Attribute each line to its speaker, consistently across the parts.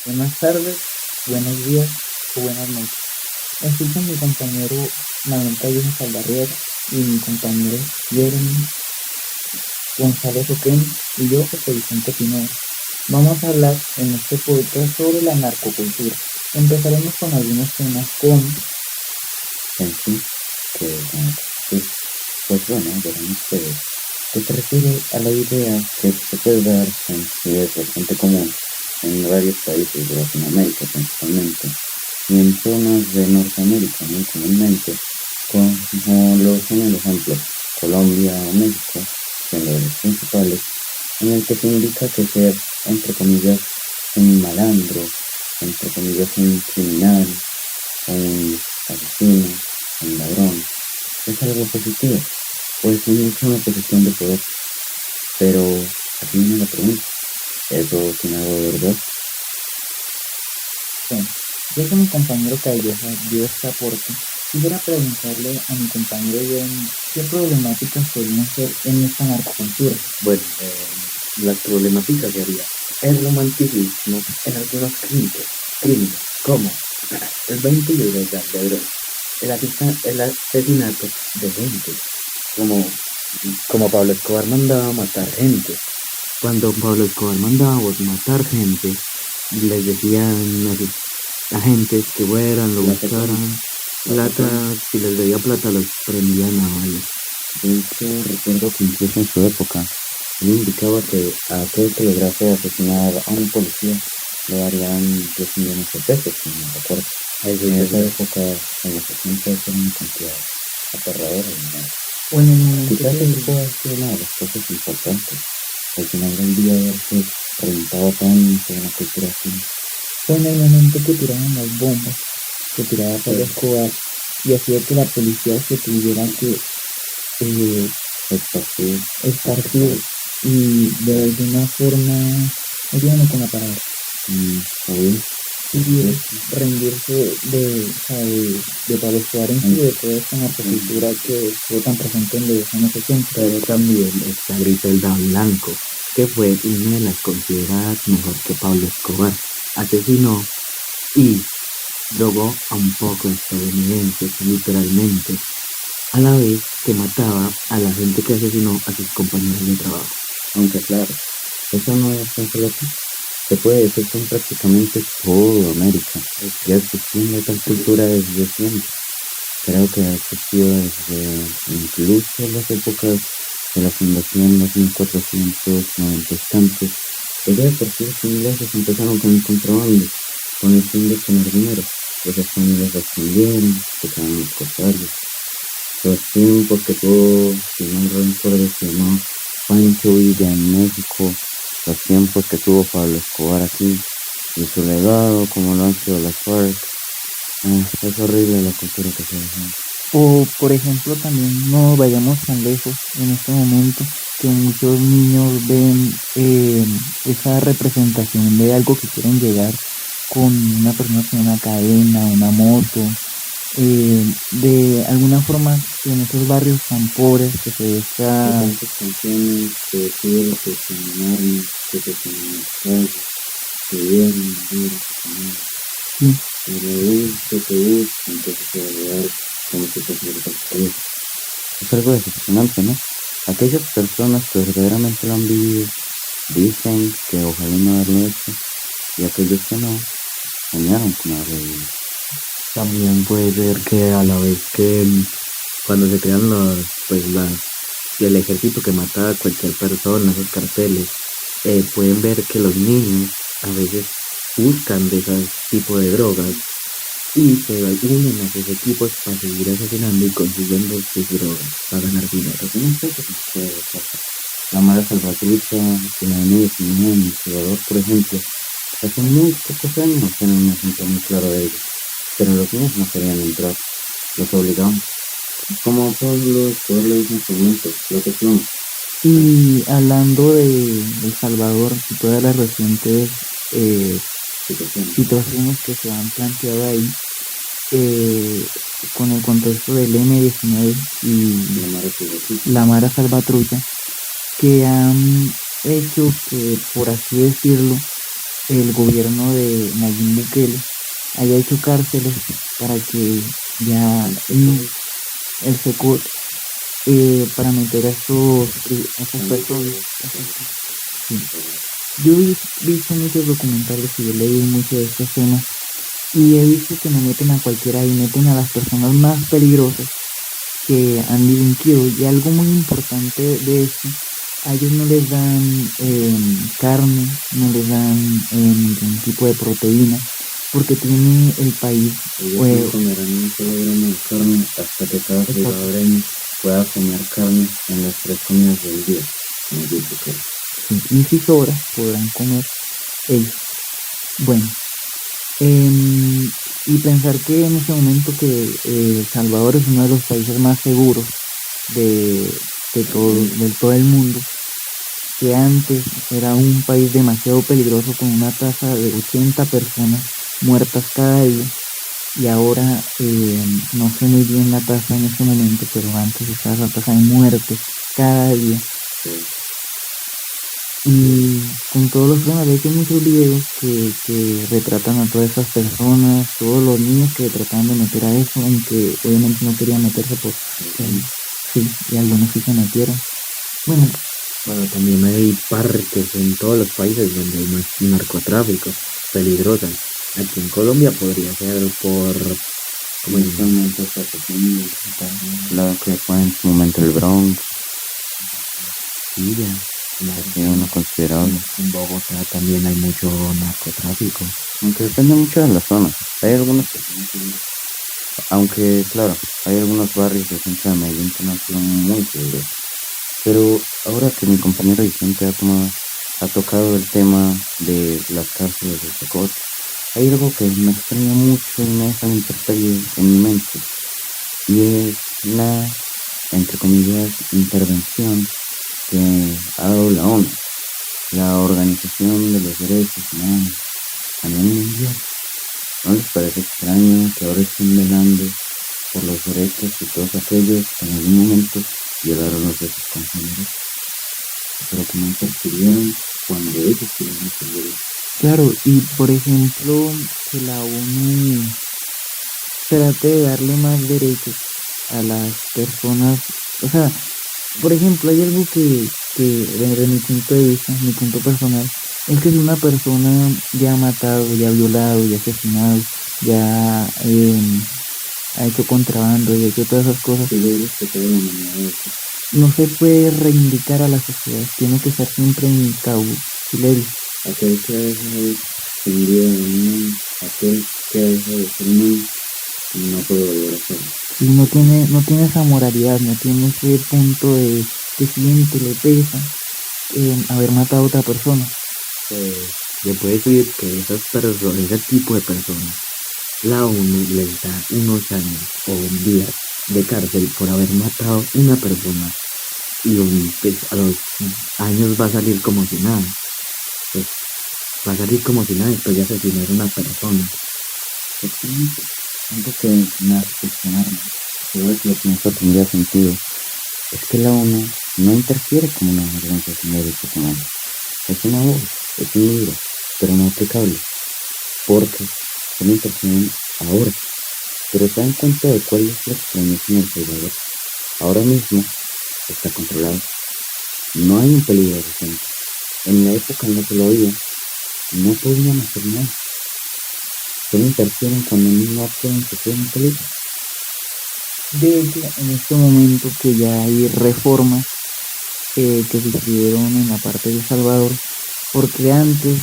Speaker 1: Buenas tardes, buenos días o buenas noches. Estoy con mi compañero Manuel Callejo Saldarriaga y mi compañero Jeremy González Oquén y yo, José Vicente Pineda. Vamos a hablar en este podcast sobre la narcocultura. Empezaremos con algunos temas como
Speaker 2: en sí, que pues bueno, veremos que se refiere a la idea que se puede dar en sí es bastante común en varios países de Latinoamérica principalmente y en zonas de Norteamérica muy comúnmente, como lo son el ejemplo Colombia o México, siendo de los principales, en el que se indica que ser, entre comillas, un malandro, entre comillas, un criminal, un asesino, un ladrón, es algo positivo, pues indica una posición de poder. Pero aquí viene la pregunta, ¿eso tiene algo de verdad?
Speaker 1: bueno, ya que mi compañero Callejo dio este aporte, quisiera preguntarle a mi compañero Jeremy qué problemáticas podrían ser en esta narcocultura.
Speaker 3: Bueno, las problemáticas serían el romanticismo en algunos crímenes como el venta ilegal de drogas, el asesinato de gente, como Pablo Escobar mandaba matar gente. Cuando Pablo Escobar mandaba matar gente, les decían a sus agentes que fueran, lo buscaran, plata, si les debía plata los prendían a balas.
Speaker 2: De hecho, recuerdo que incluso en su época, él indicaba que a aquel que lograse asesinar a un policía le darían 10 millones de pesos, si no me recuerdo. En esa época, en los 80 era una cantidad aterradora de dinero.
Speaker 1: O en el momento
Speaker 2: Quizás
Speaker 1: que,
Speaker 2: eso pueda ser una de las cosas importantes. Al final del día, haberse reventado tanto una cultura así.
Speaker 1: o en el momento que tiraban las bombas, que tiraba Pablo Escobar y hacía que la policía se tuviera que esparcir y de alguna forma, ayúdame con la palabra, rendirse de Pablo Escobar en sí, de toda esta narcocultura que fue tan presente en los años 80.
Speaker 3: Pero también está Griselda Blanco, que fue una de las consideradas mejor que Pablo Escobar. Asesinó y drogó a un poco de estadounidenses, literalmente, a la vez que mataba a la gente que asesinó a sus compañeros de trabajo.
Speaker 2: Aunque claro, eso no es tan solo aquí. Se puede decir que en prácticamente toda América ya existiendo tal cultura desde siempre. Creo que ha existido desde incluso las épocas de la fundación, los 1490 y tantos, que ya de por sí los ingleses empezaron con el contrabando, con el fin de obtener dinero. Esas familias las fundieron, se quedaron los cosarios. Los tiempos que tuvo, si no recuerdo, se llamó Pancho Villa en México, los tiempos que tuvo Pablo Escobar aquí, y su legado, como lo han sido las FARC. Es horrible la cultura que se dejó.
Speaker 1: O por ejemplo también no vayamos tan lejos en este momento que muchos niños ven esa representación de algo que quieren llegar con una persona con una cadena, una moto, de alguna forma en esos barrios tan pobres que se está...
Speaker 2: Tantas canciones que decían que se llamaron, que se llamaron, que vieron,
Speaker 1: Sí.
Speaker 2: y luego que buscan, que se real, como si se fuera. Es algo decepcionante, ¿no? Aquellas personas que verdaderamente lo han vivido dicen que ojalá no haberlo hecho, y aquellos que no, soñaron con haberlo vivido.
Speaker 3: También puede ser que a la vez que cuando se crean el ejército que mata a cualquier persona, esos carteles, pueden ver que los niños a veces buscan de ese tipo de drogas y se unen a esos equipos para seguir asesinando y consiguiendo sus drogas para ganar dinero.
Speaker 2: No sé qué sucede, la Mara Salvatrucha, en la N19 en El Salvador, por ejemplo, hace muy pocos años tienen un ejemplo muy claro de ello, pero los niños no querían entrar, los obligaban. Como Pablo Escobar lo dice en su momento, lo que somos.
Speaker 1: Y hablando de El Salvador y todas las recientes situaciones que se han planteado ahí, con el contexto del M19 y la Mara Salvatrucha, que han hecho que, por así decirlo, el gobierno de Nayib Bukele haya hecho cárceles para que ya el SECOT para meter a esas personas. Sí. Yo he visto muchos documentales y he leído mucho de estos temas y he visto que no meten a cualquiera y meten a las personas más peligrosas que han delinquido. Y algo muy importante de esto, a ellos no les dan carne, no les dan ningún tipo de proteína, porque tiene el país.
Speaker 2: Ellos no comerán un solo gramo de carne hasta que cada salvadoreño pueda comer carne en las 3 comidas del día.
Speaker 1: Sí, y si sobra, podrán comer ellos. Bueno, y pensar que en ese momento que El Salvador es uno de los países más seguros de todo el mundo, que antes era un país demasiado peligroso con una tasa de 80 personas muertas cada día, y ahora no sé muy bien la tasa en ese momento, pero antes estaba la tasa de muertes cada día. Y con todos los problemas, de hecho hay muchos videos que retratan a todas esas personas, todos los niños que trataban de meter a eso, aunque obviamente no querían meterse por... sí, y algunos sí se metieron. Bueno,
Speaker 3: también hay partes en todos los países donde hay narcotráfico peligrosas. Aquí en Colombia podría ser por
Speaker 2: momentos asesinos, claro que fue en su momento el Bronx.
Speaker 3: Sí, ya.
Speaker 2: Ha sido uno considerable.
Speaker 3: En Bogotá también hay mucho narcotráfico.
Speaker 2: Aunque depende mucho de las zonas. Hay algunos, aunque claro, hay algunos barrios del centro de Medellín que no son muy seguros. Pero ahora que mi compañero Vicente ha tocado el tema de las cárceles de SECOT, hay algo que me extraña mucho y me deja una intemperie en mi mente, y es la, entre comillas, intervención que ha dado la ONU, la Organización de los Derechos Humanos a nivel mundial. ¿No les parece extraño que ahora estén velando por los derechos de todos aquellos que en algún momento violaron los de sus compañeros, pero que no interfirieron cuando ellos querían interferir?
Speaker 1: Claro, y por ejemplo, que la ONU trate de darle más derechos a las personas. O sea, por ejemplo, hay algo que desde mi punto de vista, mi punto personal, es que si una persona ya ha matado, ya ha violado, ya ha asesinado, ya ha hecho contrabando, ya ha hecho todas esas cosas, no se puede reivindicar a la sociedad, tiene que estar siempre en cautiverio.
Speaker 2: Aquel que deja de vivir en unión, aquel que deja de ser humano, no puede volver a ser.
Speaker 1: Si no tiene esa moralidad, no tiene ese punto de que siente, le pesa haber matado a otra persona.
Speaker 3: Se puede decir que esas personas, ese tipo de personas, la ONU les da unos años o días de cárcel por haber matado una persona, y pues a los años va a salir como si nada. Pues va a salir como si nada después de asesinar a una persona.
Speaker 2: Algo que me hace cuestionarme, pero que lo pienso tendría sentido, es que la ONU no interfiere como una organización de derechos humanos. Es una voz, es un libro, pero no aplicable, porque solo interfieren ahora. Pero ¿se dan cuenta de cuál es la extrañeza en El Salvador? Ahora mismo está controlado. No hay un peligro reciente. En la época en la que lo había, no podían hacer nada. Solo interfieren cuando no pueden sufrir un peligro.
Speaker 1: De hecho, en este momento que ya hay reformas que se hicieron en la parte de El Salvador, porque antes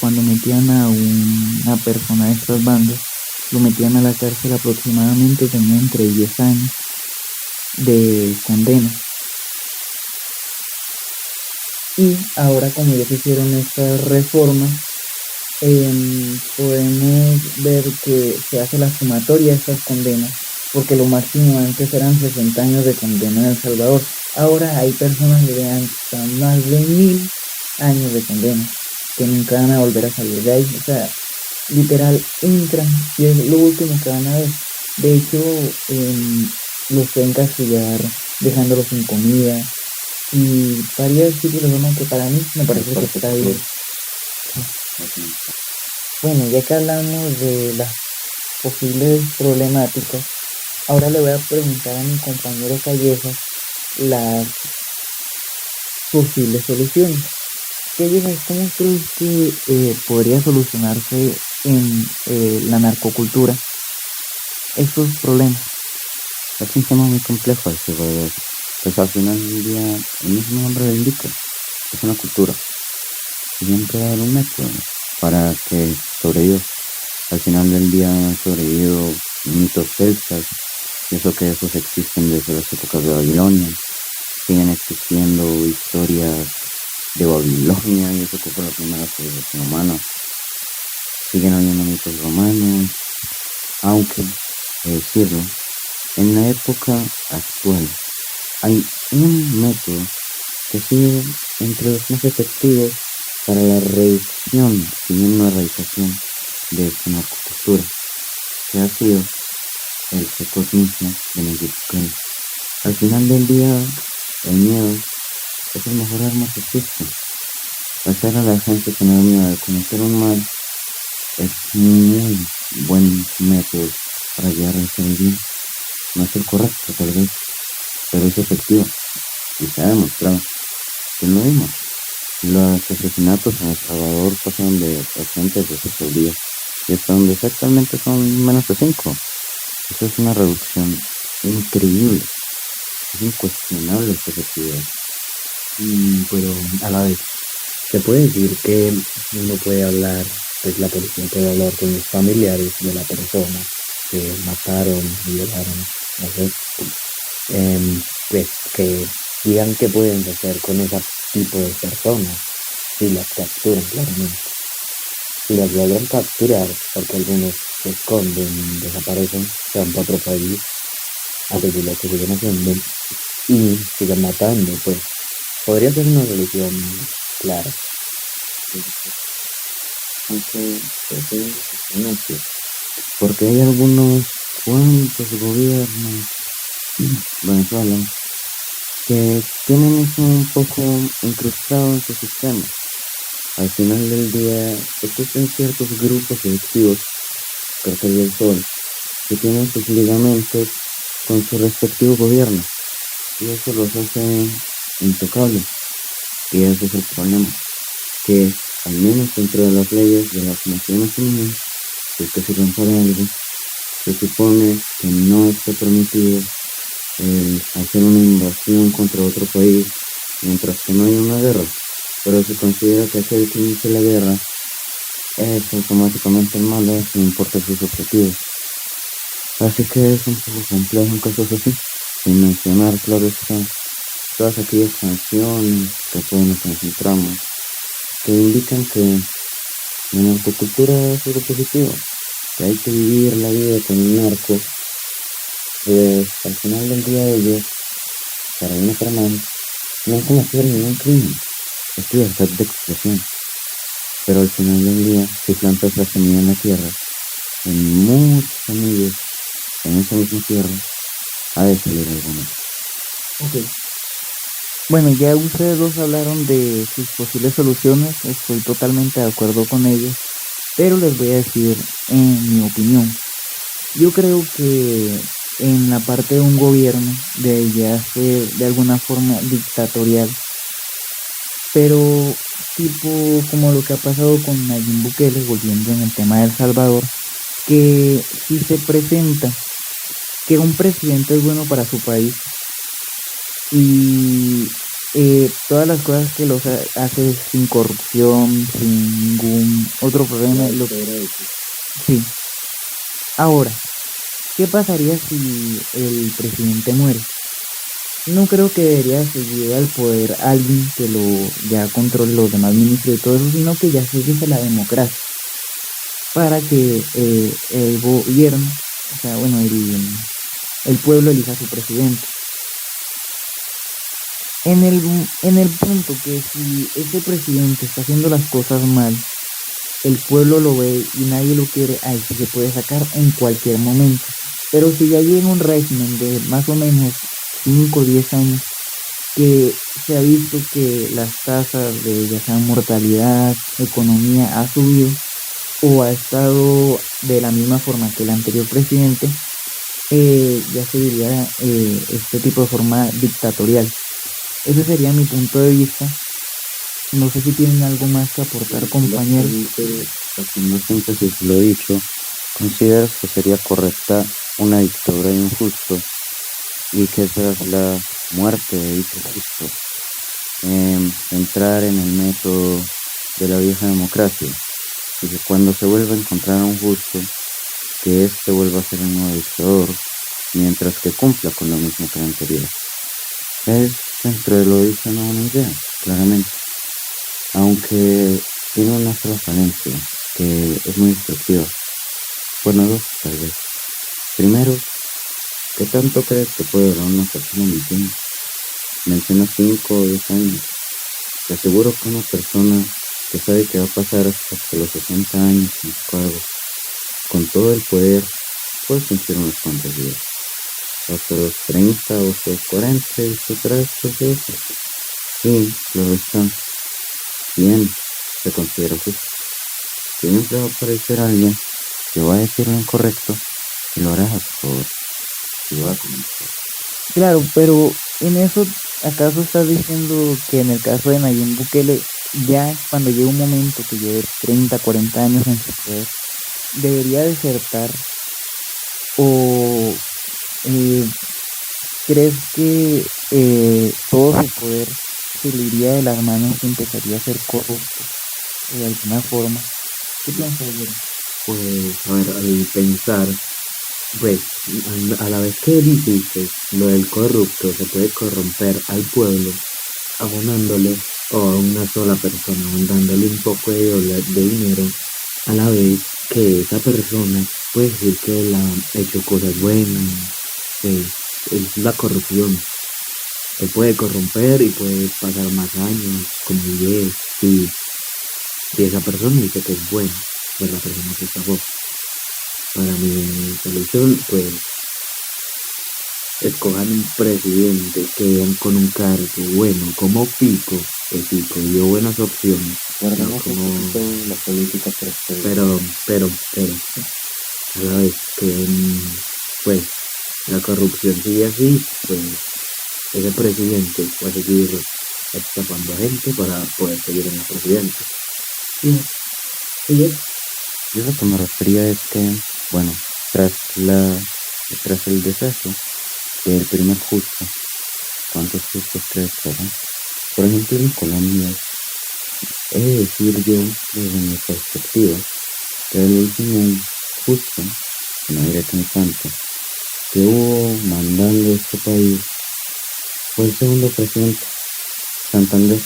Speaker 1: cuando metían a una persona de estas bandas, lo metían a la cárcel aproximadamente, tenía entre 10 años de condena. Y ahora, como ya se hicieron estas reformas, podemos ver que se hace la sumatoria de estas condenas, porque lo máximo antes eran 60 años de condena en El Salvador. Ahora hay personas que vean que están más de 1000 años de condena, que nunca van a volver a salir de ahí. O sea, literal, entran y es lo último que van a ver. De hecho, los pueden castigar dejándolos sin comida y varios tipos de formas que para mí me parece que está bien. Bueno, ya que hablamos de las posibles problemáticas, ahora le voy a preguntar a mi compañero Callejas las posibles soluciones. Callejas, ¿cómo crees que podría solucionarse en la narcocultura estos problemas?
Speaker 2: Es un tema muy complejo ese, ¿verdad? Pues al final del día, el mismo nombre lo indica, es una cultura. Y siempre va a haber un método para que sobreviva. Al final del día han sobrevivido mitos celtas, y eso que esos existen desde las épocas de Babilonia. Siguen existiendo historias de Babilonia, y eso que fue la primera civilización humana. Siguen habiendo mitos romanos, aunque, decirlo, en la época actual hay un método que ha sido entre los más efectivos para la reducción, si bien no erradicación, de esta narcocultura, que ha sido el secuestrismo de Nayib. Al final del día, el miedo es el mejor arma que existe. Hacer a la gente tener miedo de cometer un mal es un muy buen método para llegar a ser el bien. No es el correcto, tal vez, pero es efectivo y se ha demostrado. Y lo vimos. Los asesinatos en El Salvador pasan de 80 veces al día y hasta donde actualmente son menos de 5. Eso es una reducción increíble. Es incuestionable su efectividad.
Speaker 3: Pero a la vez, se puede decir que uno puede hablar, pues la policía puede hablar con los familiares de la persona que mataron y violaron, no sé, pues que digan qué pueden hacer con ese tipo de personas si las capturan claramente. Si las logran capturar, porque algunos se esconden, desaparecen, se van para otro país a seguir lo que siguen haciendo y siguen matando, pues podría ser una solución clara.
Speaker 2: Aunque es impresionante, porque hay algunos cuantos gobiernos venezolanos que tienen eso un poco incrustado en su sistema. Al final del día existen ciertos grupos electivos, Cartel del Sol, que tienen sus ligamentos con su respectivo gobierno y eso los hace intocables. Y ese es el problema, que al menos dentro de las leyes de las Naciones Unidas, si es que se rompe algo, se supone que no está permitido hacer una invasión contra otro país mientras que no hay una guerra, pero se considera que aquel que inicia la guerra es automáticamente el malo sin importar sus objetivos. Así que es un poco complejo en casos así, sin mencionar, claro está, todas aquellas canciones que todos nos encontramos, que indican que la narcocultura es algo positivo, que hay que vivir la vida con un narco, pues al final del día ellos, para una mal, no han cometido ningún crimen, es libertad de expresión, pero al final del día, si plantas la semilla en la tierra, en muchos semillas, en esa misma tierra, ha de salir alguna.
Speaker 1: Ok. Bueno, ya ustedes dos hablaron de sus posibles soluciones, estoy totalmente de acuerdo con ellos, pero les voy a decir en mi opinión. Yo creo que en la parte de un gobierno debería ser de alguna forma dictatorial, pero tipo como lo que ha pasado con Nayib Bukele, volviendo en el tema de El Salvador, que si se presenta que un presidente es bueno para su país y todas las cosas que los hace sin corrupción, sin ningún otro problema, sí. Ahora, ¿qué pasaría si el presidente muere? No creo que debería seguir al poder alguien que lo ya controle los demás ministros y todo eso, sino que ya se deje la democracia para que el gobierno, o sea, bueno, el pueblo elija a su presidente. En el punto que si ese presidente está haciendo las cosas mal, el pueblo lo ve y nadie lo quiere, ahí sí se puede sacar en cualquier momento. Pero si ya llega un régimen de más o menos 5 o 10 años, que se ha visto que las tasas de ya sea mortalidad, economía ha subido o ha estado de la misma forma que el anterior presidente, ya se diría este tipo de forma dictatorial. Ese sería mi punto de vista. No sé si tienen algo más que aportar, compañeros.
Speaker 2: Haciendo síntesis lo dicho, ¿consideras que sería correcta una dictadura de un justo y que tras la muerte de dicho justo entrar en el método de la vieja democracia y que cuando se vuelva a encontrar a un justo, que éste vuelva a ser un nuevo dictador mientras que cumpla con lo mismo que el anterior? Es dentro de lo dicho no una idea, claramente, aunque tiene una sola falencia que es muy destructiva. Bueno, dos tal vez. Primero, ¿qué tanto crees que puede durar una persona mintiendo? Menciona 5 o 10 años. Te aseguro que una persona que sabe que va a pasar hasta los 60 años en su cargo, con todo el poder, puede cumplir unos cuantos días. Hasta los 30 o hasta los 40 y superar estos días. Y lo está bien, se considera justo. Siempre va a aparecer alguien que va a decir lo incorrecto y lo hará a su favor. Y lo va a comenzar.
Speaker 1: Claro, pero en eso, ¿acaso estás diciendo que en el caso de Nayib Bukele, ya cuando llegue un momento que lleve 30, 40 años en su poder, debería desertar? ¿O crees que todo su poder se le iría de las manos y empezaría a ser corrupto de alguna forma? ¿Qué piensas, Jerry?
Speaker 3: Pues, a ver, al pensar, pues, a la vez que dijiste lo del corrupto, se puede corromper al pueblo abonándole o a una sola persona, dándole un poco de dinero, a la vez que esa persona puede decir que él ha hecho cosas buenas. Es la corrupción. Se puede corromper y puede pasar más años, como 10, si esa persona dice que es buena, pues la persona que estafó. Para mi solución, pues, escojan un presidente que vean con un cargo bueno, como Pico, que Pico dio buenas opciones,
Speaker 2: Guardamos
Speaker 3: como,
Speaker 2: un poquito la política
Speaker 3: pero, a la vez que, pues, la corrupción sigue así, pues, ese presidente va a seguir estafando a gente para poder seguir en la presidencia. Y es.
Speaker 2: Yo lo que me refería es que, bueno, tras el deceso del primer justo, ¿cuántos justos crees que habrá? Por ejemplo, en Colombia, he de decir yo, desde mi perspectiva, que el último justo, no diré que un santo, que hubo mandando este país fue el segundo presidente, Santander.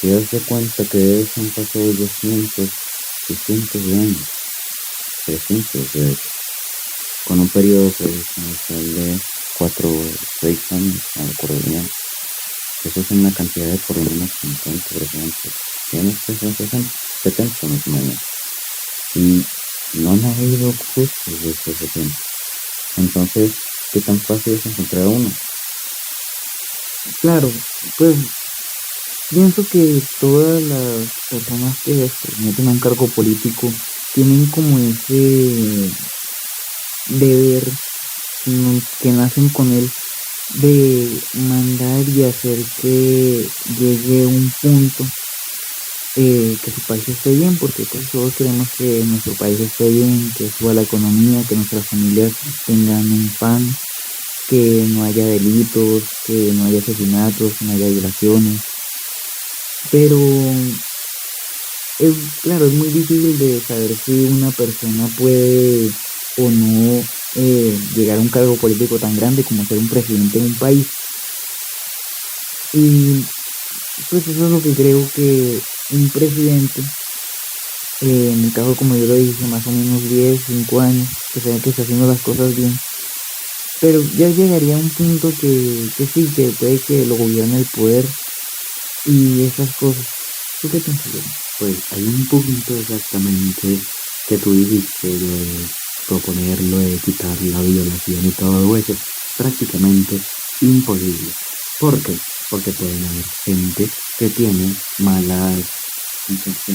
Speaker 2: Y darse cuenta que de eso han pasado 200, 600 de años, 300 de hecho, con un periodo presidencial de 4 o 6 años, no recuerdo bien. Eso es una cantidad de por lo menos 50 presidentes. ¿Tienes que son 60? 70 más o menos. Y no han habido justos desde ese tiempo. Entonces, ¿qué tan fácil es encontrar uno?
Speaker 1: Claro, pues pienso que todas las personas que se meten a un cargo político tienen como ese deber que nacen con él de mandar y hacer que llegue un punto que su país esté bien, porque pues todos queremos que nuestro país esté bien, que suba la economía, que nuestras familias tengan un pan, que no haya delitos, que no haya asesinatos, que no haya violaciones. Pero claro, es muy difícil de saber si una persona puede o no llegar a un cargo político tan grande como ser un presidente de un país. Y pues eso es lo que creo que un presidente, en el caso como yo lo dije, más o menos 10 5 años, que se ve que está haciendo las cosas bien, pero ya llegaría a un punto que sí, que puede que lo gobierne el poder y esas cosas. ¿Tú qué piensas?
Speaker 3: Pues hay un punto exactamente que tú dijiste, lo de proponer, lo de quitar la violación y todo eso, prácticamente imposible. ¿Por qué? Porque pueden haber gente que tiene malas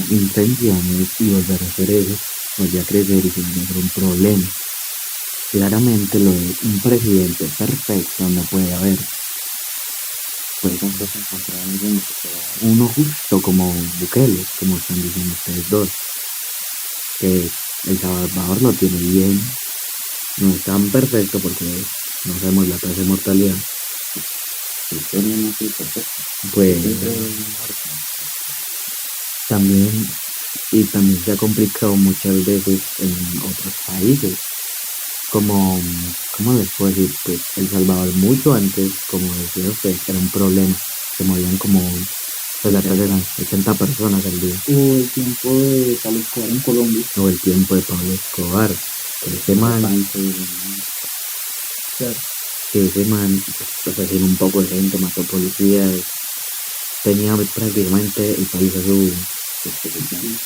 Speaker 3: intenciones y volver a hacer eso, volver a crecer y tener un problema. Claramente lo de un presidente perfecto no puede haber.
Speaker 2: Por ejemplo, se encontraba alguien que sea
Speaker 3: Uno justo como Bukele, como están diciendo ustedes dos, que El Salvador lo tiene bien, no es tan perfecto porque no sabemos la tasa de mortalidad,
Speaker 2: historia no es perfecta.
Speaker 3: pues
Speaker 2: Siempre hay muerte.
Speaker 3: también se ha complicado muchas veces en otros países, como les puedo decir, pues El Salvador mucho antes, como decía usted, era un problema, se morían como, pues la tasa eran 80 personas al día,
Speaker 1: O el tiempo de Pablo Escobar en Colombia.
Speaker 3: o el tiempo de Pablo Escobar, que ese man,
Speaker 1: Claro.
Speaker 3: pues asesinó un poco de gente, mató policías, tenía prácticamente el país a su disposición.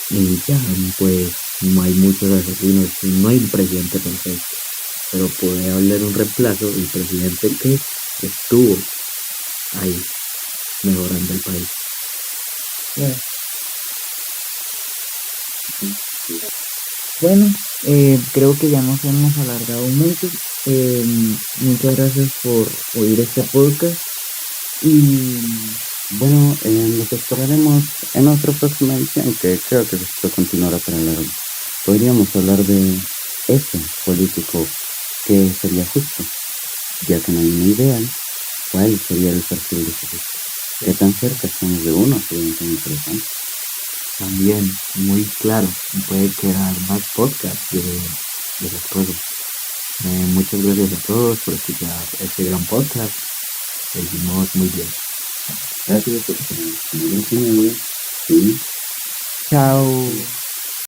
Speaker 3: Y ya, pues no hay muchos asesinos, no hay un presidente perfecto, pero puede haber un reemplazo, el presidente que estuvo ahí mejorando el país.
Speaker 1: Claro. Bueno, creo que ya nos hemos alargado mucho. Muchas gracias por oír este podcast y
Speaker 2: Bueno, los esperaremos en otra próxima edición, que creo que esto continuará para largo. Podríamos hablar de ese político que sería justo, ya que no hay un ideal. ¿Cuál sería el perfil de ese justo? ¿Qué tan cerca estamos de uno? Sería un tema interesante.
Speaker 3: También, muy claro, puede quedar más podcast de esas cosas. Muchas gracias a todos por escuchar este gran podcast. Lo hicimos muy bien.
Speaker 2: Gracias por tener y
Speaker 1: chao.